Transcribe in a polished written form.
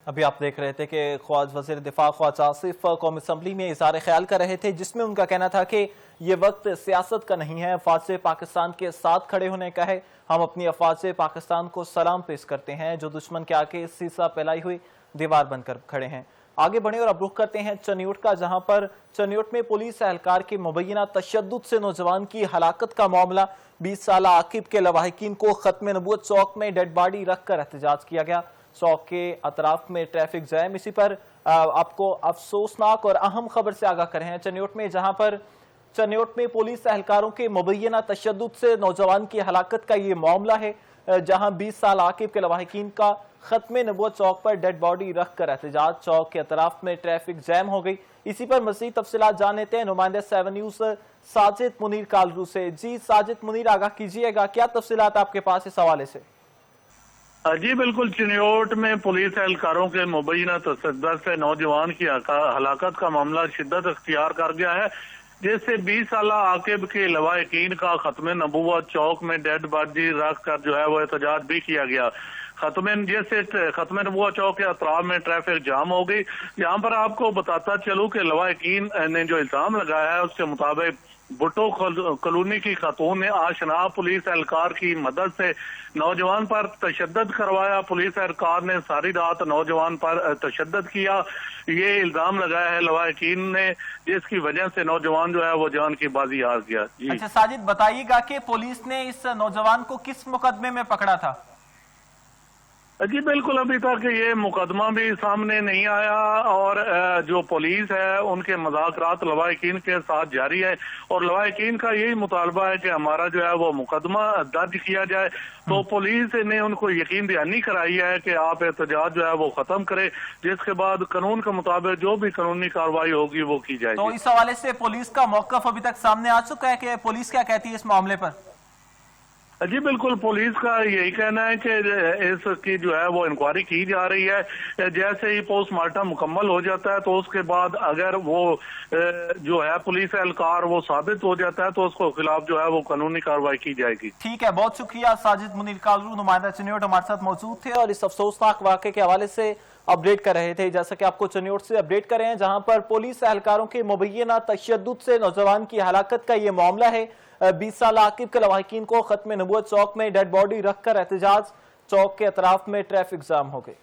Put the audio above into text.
अभी आप देख रहे थे कि ख्वाज वज़ीर दिफा ख्वाजा आसिफ कौमी असम्बली में इज़हार ख्याल कर रहे थे, जिसमें उनका कहना था कि ये वक्त सियासत का नहीं है, अफ़वाज़ पाकिस्तान के साथ खड़े होने का है। हम अपनी अफ़वाज़ पाकिस्तान को सलाम पेश करते हैं जो दुश्मन के आगे सीसा फैलाई हुई दीवार बनकर खड़े हैं। आगे बढ़े और अब रुख करते हैं चनियोट का, जहां पर चनियोट में पुलिस एहलकार के मुबैना तशद्दुद से नौजवान की हलाकत का मामला 20 साल आकिब के लवाहिकीन को खत्म नबूवत चौक में डेड बॉडी रख कर एहतजाज किया गया। चौक के अतराफ में ट्रैफिक जैम। इसी पर आपको अफसोसनाक और अहम खबर से आगाह कर रहे हैं चनियोट में, जहां पर चनियोट में पुलिस एहलकारों के मुबैना तशद्दुद से नौजवान की हलाकत का ये मामला है, जहां 20 साल आकिब के लवाहिकीन का खत्म नबूवत चौक पर डेड बॉडी रख कर एहतजाज। चौक के अतराफ में ट्रैफिक जैम हो गई। इसी पर मज़ीद तफसीलात जान लेते हैं नुमाइंदा 7 न्यूज़ साजिद मुनीर कालरू से। जी साजिद मुनीर, आगाह कीजिएगा, क्या तफसीलात आपके पास इस हवाले से? जी बिल्कुल, चिनियोट में पुलिस एहलकारों के मुबैना तशद्दुद से नौजवान की हलाकत का मामला शिद्दत अख्तियार कर गया है, जिससे 20 साल आकिब के लवाहिकीन का खत्म नबूवत चौक में डेड बॉडी रख कर जो है वो एहतजाज भी किया गया। खत्म नबूवत चौक के अतराफ में ट्रैफिक जाम हो गई। यहाँ पर आपको बताता चलूं कि लवाहिकीन ने जो इल्जाम लगाया है उसके मुताबिक भुट्टो कॉलोनी की खातून ने आशना पुलिस एहलकार की मदद से नौजवान पर तशद्दुद करवाया। पुलिस एहलकार ने सारी रात नौजवान पर तशद्दुद किया, ये इल्जाम लगाया है लवाहिकीन ने, जिसकी वजह से नौजवान जो है वो जान की बाजी हार गया। जी अच्छा साजिद, बताइएगा कि पुलिस ने इस नौजवान को किस मुकदमे में पकड़ा था? जी बिल्कुल, अभी तक ये मुकदमा भी सामने नहीं आया और जो पुलिस है उनके मुज़ाकरात लवाहिकीन के साथ जारी है और लवाहिकीन का यही मुतालबा है कि हमारा जो है वो मुकदमा दर्ज किया जाए। तो पुलिस ने उनको यकीन दहानी कराई है कि आप एहतजाज जो है वो खत्म करें, जिसके बाद कानून के मुताबिक जो भी कानूनी कार्रवाई होगी वो की जाएगी। तो इस हवाले से पुलिस का मौक़िफ़ अभी तक सामने आ चुका है कि पुलिस क्या कहती है इस मामले पर? जी बिल्कुल, पुलिस का यही कहना है कि इसकी जो है वो इंक्वायरी की जा रही है। जैसे ही पोस्टमार्टम मुकम्मल हो जाता है तो उसके बाद अगर वो जो है पुलिस एहलकार वो साबित हो जाता है तो उसको खिलाफ जो है वो कानूनी कार्रवाई की जाएगी। ठीक है, बहुत शुक्रिया साजिद मुनीर कालरू, नुमाइंदा चनियोट हमारे साथ मौजूद थे और इस अफसोसनाक वाक़े के हवाले से अपडेट कर रहे थे। जैसा कि आपको चनियोट से अपडेट कर रहे हैं, जहां पर पुलिस एहलकारों के मुबैना तशद्दुद से नौजवान की हलाकत का ये मामला है। 20 साल आकिब के लवाहिकीन को खत्म नबूवत चौक में डेड बॉडी रखकर एहतजाज। चौक के अतराफ में ट्रैफिक जाम हो गई।